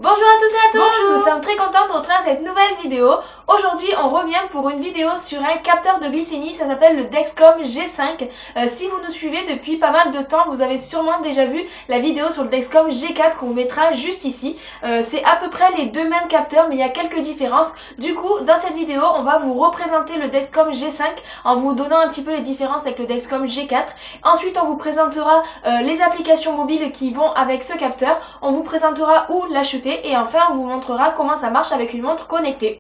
Bonjour à tous et à toutes. Bonjour. Nous sommes très contents de retrouver cette nouvelle vidéo. Aujourd'hui on revient pour une vidéo sur un capteur de glycémie, ça s'appelle le Dexcom G5. Si vous nous suivez depuis pas mal de temps, vous avez sûrement déjà vu la vidéo sur le Dexcom G4 qu'on vous mettra juste ici. C'est à peu près les deux mêmes capteurs mais il y a quelques différences. Du coup dans cette vidéo on va vous représenter le Dexcom G5 en vous donnant un petit peu les différences avec le Dexcom G4. Ensuite on vous présentera les applications mobiles qui vont avec ce capteur. On vous présentera où l'acheter. Et enfin on vous montrera comment ça marche avec une montre connectée.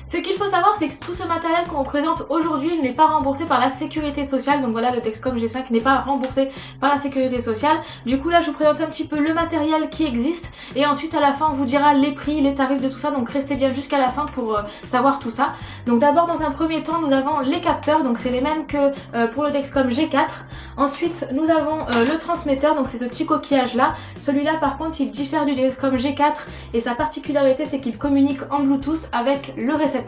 Ce qu'il faut savoir, c'est que tout ce matériel qu'on vous présente aujourd'hui n'est pas remboursé par la sécurité sociale. Donc voilà, le Dexcom G5 n'est pas remboursé par la sécurité sociale. Du coup là je vous présente un petit peu le matériel qui existe et ensuite à la fin on vous dira les prix, les tarifs de tout ça. Donc restez bien jusqu'à la fin pour savoir tout ça. Donc d'abord dans un premier temps nous avons les capteurs, donc c'est les mêmes que pour le Dexcom G4. Ensuite nous avons le transmetteur, donc c'est ce petit coquillage là. Celui-là par contre il diffère du Dexcom G4 et sa particularité c'est qu'il communique en Bluetooth avec le récepteur.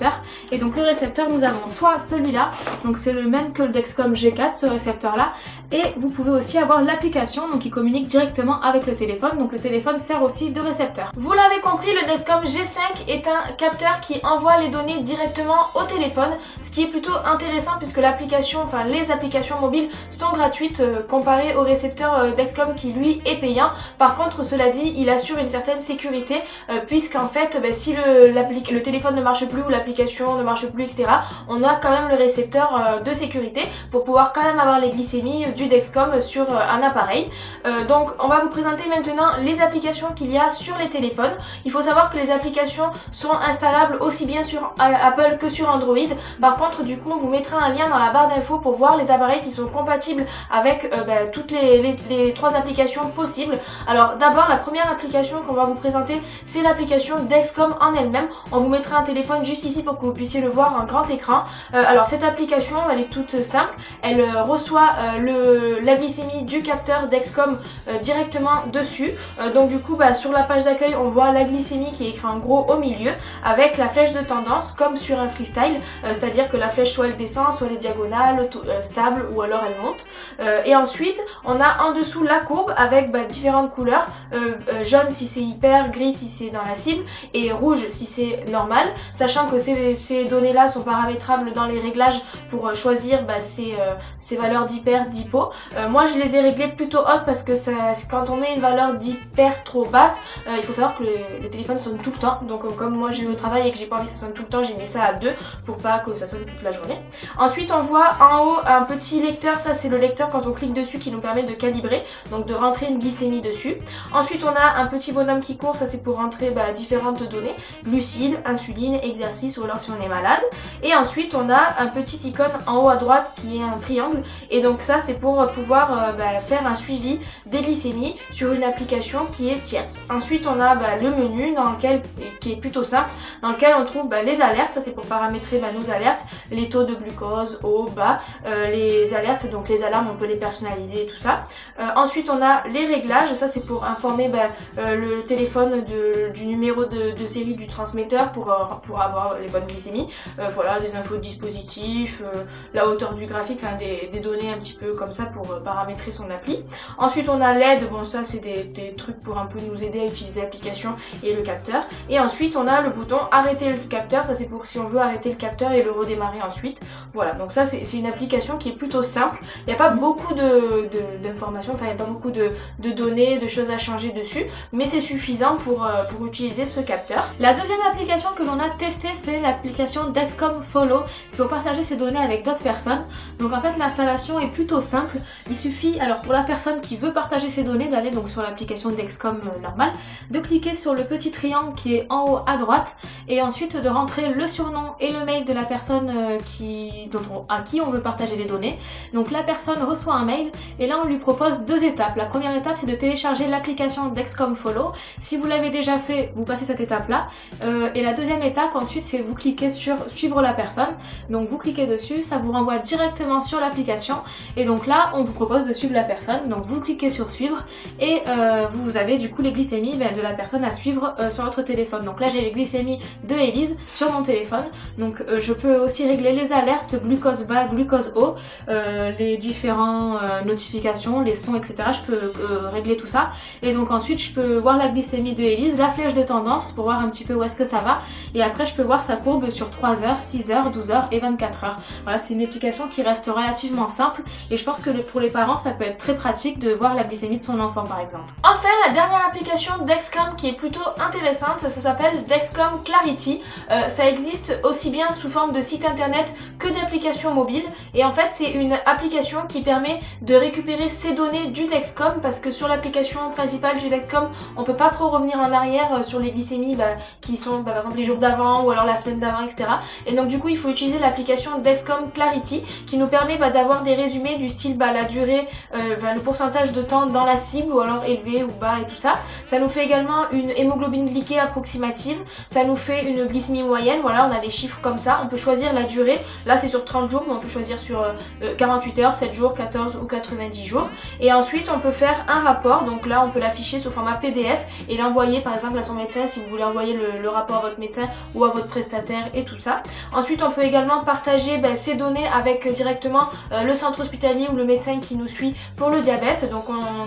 Et donc le récepteur nous avons soit celui-là, donc c'est le même que le Dexcom G4 ce récepteur là, et vous pouvez aussi avoir l'application donc qui communique directement avec le téléphone, donc le téléphone sert aussi de récepteur. Vous l'avez compris, le Dexcom G5 est un capteur qui envoie les données directement au téléphone, ce qui est plutôt intéressant puisque l'application, enfin les applications mobiles sont gratuites comparées au récepteur Dexcom qui lui est payant. Par contre cela dit il assure une certaine sécurité puisqu'en fait si le téléphone ne marche plus ou l'application ne marche plus etc, on a quand même le récepteur de sécurité pour pouvoir quand même avoir les glycémies du Dexcom sur un appareil. Donc on va vous présenter maintenant les applications qu'il y a sur les téléphones. Il faut savoir que les applications sont installables aussi bien sur Apple que sur Android. Par contre du coup on vous mettra un lien dans la barre d'infos pour voir les appareils qui sont compatibles avec toutes les trois applications possibles. Alors d'abord la première application qu'on va vous présenter c'est l'application Dexcom en elle-même. On vous mettra un téléphone juste ici pour que vous puissiez le voir en grand écran. Alors cette application elle est toute simple, elle reçoit la glycémie du capteur Dexcom directement dessus. Donc du coup sur la page d'accueil on voit la glycémie qui est écrit en gros au milieu avec la flèche de tendance comme sur un freestyle, c'est à dire que la flèche soit elle descend, soit elle est diagonale, stable ou alors elle monte. Et ensuite on a en dessous la courbe avec différentes couleurs, jaune si c'est hyper, gris si c'est dans la cible et rouge si c'est normal, sachant que ces données là sont paramétrables dans les réglages pour choisir ces valeurs d'hyper, d'hypo. Moi je les ai réglées plutôt hautes parce que quand on met une valeur d'hyper trop basse, il faut savoir que le téléphone sonne tout le temps. Donc comme moi j'ai au travail et que j'ai pas envie que ça sonne tout le temps, j'ai mis ça à 2 pour pas que ça sonne toute la journée. Ensuite on voit en haut un petit lecteur, ça c'est le lecteur quand on clique dessus qui nous permet de calibrer, donc de rentrer une glycémie dessus. Ensuite on a un petit bonhomme qui court, ça c'est pour rentrer différentes données, glucides, insuline, exercice ou alors si on est malade. Et ensuite on a un petit icône en haut à droite qui est un triangle et donc ça c'est pour pouvoir faire un suivi des glycémies sur une application qui est tierce. Ensuite on a le menu qui est plutôt simple, dans lequel on trouve les alertes, ça c'est pour paramétrer nos alertes, les taux de glucose, haut, bas, les alertes, donc les alarmes on peut les personnaliser et tout ça. Ensuite on a les réglages, ça c'est pour informer le téléphone du numéro de série du transmetteur pour avoir les bonnes glycémies. Voilà, des infos de dispositif, la hauteur du graphique, des données un petit peu comme ça pour paramétrer son appli. Ensuite on a l'aide, bon ça c'est des trucs pour un peu nous aider à utiliser l'application et le capteur. Et ensuite on a le bouton arrêter le capteur, ça c'est pour si on veut arrêter le capteur et le redémarrer ensuite. Voilà, donc ça c'est une application qui est plutôt simple, il n'y a pas beaucoup d'informations, enfin il n'y a pas beaucoup de données, de choses à changer dessus, mais c'est suffisant pour utiliser ce capteur. La deuxième application que l'on a testée c'est l'application Dexcom Follow, c'est pour partager ses données avec d'autres personnes. Donc en fait l'installation est plutôt simple, il suffit alors pour la personne qui veut partager ses données d'aller donc sur l'application Dexcom normale, de cliquer sur le petit triangle qui est en haut à droite et ensuite de rentrer le surnom et le mail de la personne à qui on veut partager les données. Donc la personne reçoit un mail et là on lui propose deux étapes. La première étape c'est de télécharger l'application Dexcom Follow. Si vous l'avez déjà fait, vous passez cette étape là. Et la deuxième étape ensuite c'est vous cliquez sur suivre la personne. Donc vous cliquez dessus, ça vous renvoie directement sur l'application et donc là on vous propose de suivre la personne. Donc vous cliquez sur suivre et vous avez du coup les glycémies de la personne à suivre sur votre téléphone. Donc là j'ai les glycémies de Elise sur mon téléphone. Donc je peux aussi régler les alertes, glucose bas, glucose haut, les différentes notifications, les sons, etc. Je peux régler tout ça. Et donc ensuite je peux voir la glycémie de Elise, la flèche de tendance pour voir un petit peu où est-ce que ça va. Et après je peux voir sa courbe sur 3 heures, 6 heures, 12 heures et 24 heures. Voilà, c'est une application qui reste relativement simple et je pense que pour les parents ça peut être très pratique de voir la glycémie de son enfant par exemple. Enfin, la dernière application Dexcom qui est plutôt intéressante, ça s'appelle Dexcom Clarity. Ça existe aussi bien sous forme de site internet que d'application mobile et en fait c'est une application qui permet de récupérer ces données du Dexcom parce que sur l'application principale du Dexcom on peut pas trop revenir en arrière sur les glycémies qui sont par exemple les jours d'avant ou alors la semaine d'avant, etc. Et donc du coup il faut utiliser l'application Dexcom Clarity qui nous permet d'avoir des résumés du style la durée, le pourcentage de temps dans la cible ou alors élevé ou bas et tout ça. Ça nous fait également une hémoglobine glyquée approximative, ça nous fait une glycémie moyenne, voilà on a des chiffres comme ça, on peut choisir la durée, là c'est sur 30 jours mais on peut choisir sur 48 heures, 7 jours, 14 ou 90 jours. Et ensuite on peut faire un rapport, donc là on peut l'afficher sous format PDF et l'envoyer par exemple à son médecin si vous voulez envoyer le rapport à votre médecin ou à votre prestataire et tout ça. Ensuite on peut également partager ces données avec directement le centre hospitalier ou le médecin qui nous suit pour le diabète. Donc on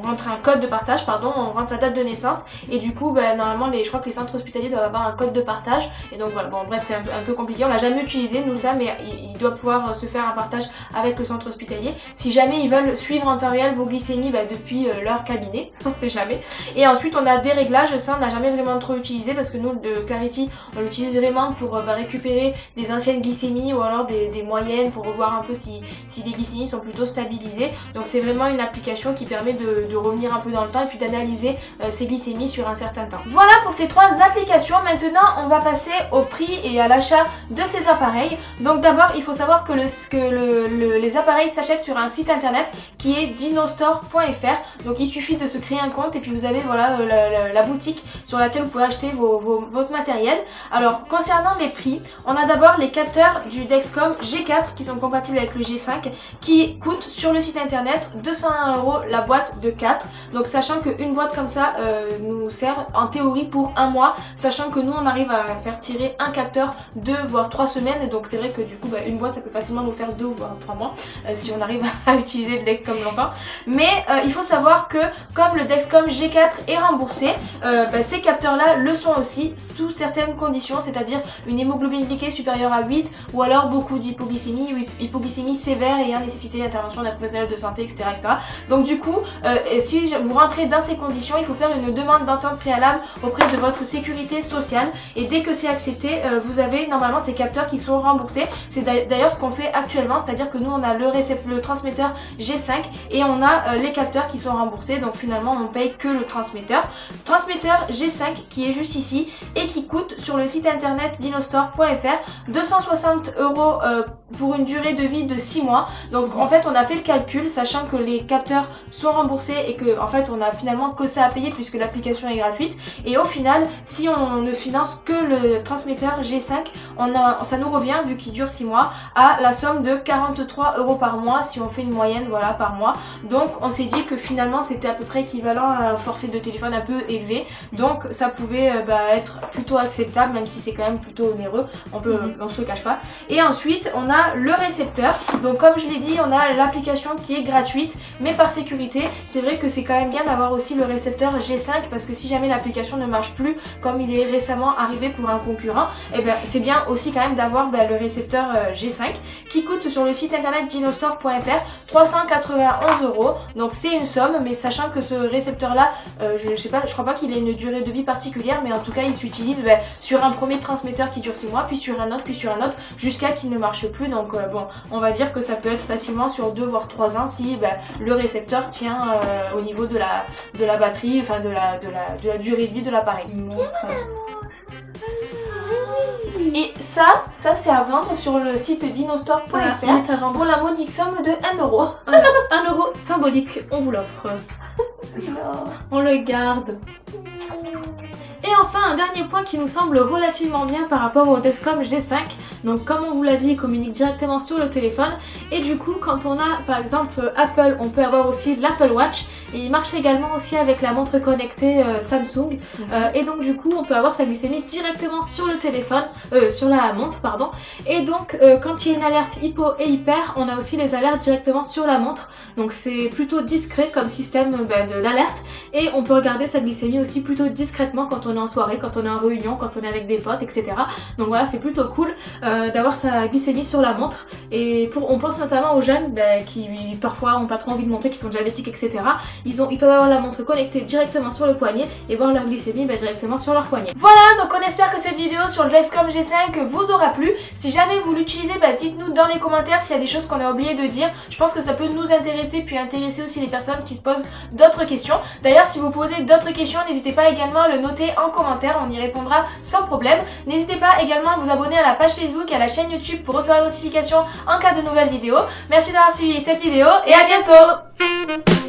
rentre un code de partage, on rentre sa date de naissance et du coup normalement je crois que les centres hospitaliers doivent avoir un code de partage et donc voilà, bon bref c'est un peu compliqué, on l'a jamais utilisé nous ça, mais il doit pouvoir se faire un partage avec le centre hospitalier si jamais ils veulent suivre en temps réel vos glycémies depuis leur cabinet, on sait jamais. Et ensuite on a des réglages, ça on n'a jamais vraiment trop utilisé parce que nous de Clarity on l'utilise vraiment pour récupérer des anciennes glycémies ou alors des moyennes pour revoir un peu si les glycémies sont plutôt stabilisées. Donc c'est vraiment une application qui permet de revenir un peu dans le temps et puis d'analyser ces glycémies sur un certain temps. Voilà pour ces trois applications. Maintenant on va passer au prix et à l'achat de ces appareils. Donc d'abord il faut savoir que les appareils s'achètent sur un site internet qui est dinostore.fr. Donc il suffit de se créer un compte et puis vous avez voilà la boutique sur laquelle vous pouvez acheter votre matériel. Alors concernant les prix, on a d'abord les capteurs du Dexcom G4 qui sont compatibles avec le G5 qui coûtent sur le site internet 201 € la boîte de 4. Donc sachant qu'une boîte comme ça nous sert en théorie pour un mois, sachant que nous on arrive à faire tirer un capteur 2 voire 3 semaines, donc c'est vrai que du coup une boîte ça peut facilement nous faire 2 voire 3 mois si on arrive à utiliser le Dexcom longtemps. Mais il faut savoir que comme le Dexcom G4 est remboursé, ces capteurs là le sont aussi sous certaines conditions, c'est-à-dire une hémoglobine glyquée supérieure à 8 ou alors beaucoup d'hypoglycémie, hypoglycémie sévère ayant nécessité l'intervention d'un professionnel de santé, etc., etc. Donc du coup, si vous rentrez dans ces conditions, il faut faire une demande d'entente préalable auprès de votre sécurité sociale et dès que c'est accepté, vous avez normalement ces capteurs qui sont remboursés. C'est d'ailleurs ce qu'on fait actuellement, c'est-à-dire que nous on a le transmetteur G5 et on a les capteurs qui sont remboursés, donc finalement on paye que le transmetteur. Transmetteur G5 qui est juste ici et qui coûte sur le site internet dinostore.fr 260 € pour une durée de vie de 6 mois. Donc en fait on a fait le calcul sachant que les capteurs sont remboursés et que en fait on a finalement que ça à payer puisque l'application est gratuite, et au final si on ne finance que le transmetteur G5 ça nous revient, vu qu'il dure 6 mois, à la somme de 43 € par mois si on fait une moyenne voilà par mois. Donc on s'est dit que finalement c'était à peu près équivalent à un forfait de téléphone un peu élevé, donc ça pouvait être plutôt acceptable même si c'est quand même plutôt onéreux, on se le cache pas. Et ensuite on a le récepteur, donc comme je l'ai dit on a l'application qui est gratuite mais par sécurité c'est vrai que c'est quand même bien d'avoir aussi le récepteur G5 parce que si jamais l'application ne marche plus comme il est récemment arrivé pour un concurrent, et c'est bien aussi quand même d'avoir le récepteur G5 qui coûte sur le site internet dinostore.fr 391 €. Donc c'est une somme, mais sachant que ce récepteur là je crois pas qu'il ait une durée de vie particulière, mais en tout cas il s'utilise sur un premier transmetteur qui dure 6 mois, puis sur un autre, jusqu'à qu'il ne marche plus. Donc bon, on va dire que ça peut être facilement sur 2 voire 3 ans si le récepteur tient au niveau de la batterie, enfin de la durée de vie de l'appareil. Et ça c'est à vendre sur le site dinostore.fr pour la modique somme de 1 €. 1 € symbolique, on vous l'offre. On le garde. Et enfin un dernier point qui nous semble relativement bien par rapport au Dexcom G5. Donc comme on vous l'a dit, il communique directement sur le téléphone et du coup quand on a par exemple Apple, on peut avoir aussi l'Apple Watch et il marche également aussi avec la montre connectée Samsung et donc du coup on peut avoir sa glycémie directement sur le téléphone, sur la montre pardon, et donc quand il y a une alerte hypo et hyper, on a aussi les alertes directement sur la montre, donc c'est plutôt discret comme système d'alerte et on peut regarder sa glycémie aussi plutôt discrètement quand on est en soirée, quand on est en réunion, quand on est avec des potes, etc. Donc voilà, c'est plutôt cool d'avoir sa glycémie sur la montre et on pense notamment aux jeunes qui parfois ont pas trop envie de montrer, qui sont diabétiques, etc. Ils peuvent avoir la montre connectée directement sur le poignet et voir leur glycémie directement sur leur poignet. Voilà, donc on espère que cette vidéo sur le Dexcom G5 vous aura plu. Si jamais vous l'utilisez, dites-nous dans les commentaires s'il y a des choses qu'on a oublié de dire. Je pense que ça peut nous intéresser, puis intéresser aussi les personnes qui se posent d'autres questions. D'ailleurs, si vous posez d'autres questions, n'hésitez pas également à le noter en commentaire, on y répondra sans problème. N'hésitez pas également à vous abonner à la page Facebook et à la chaîne YouTube pour recevoir les notifications en cas de nouvelles vidéos. Merci d'avoir suivi cette vidéo et à bientôt.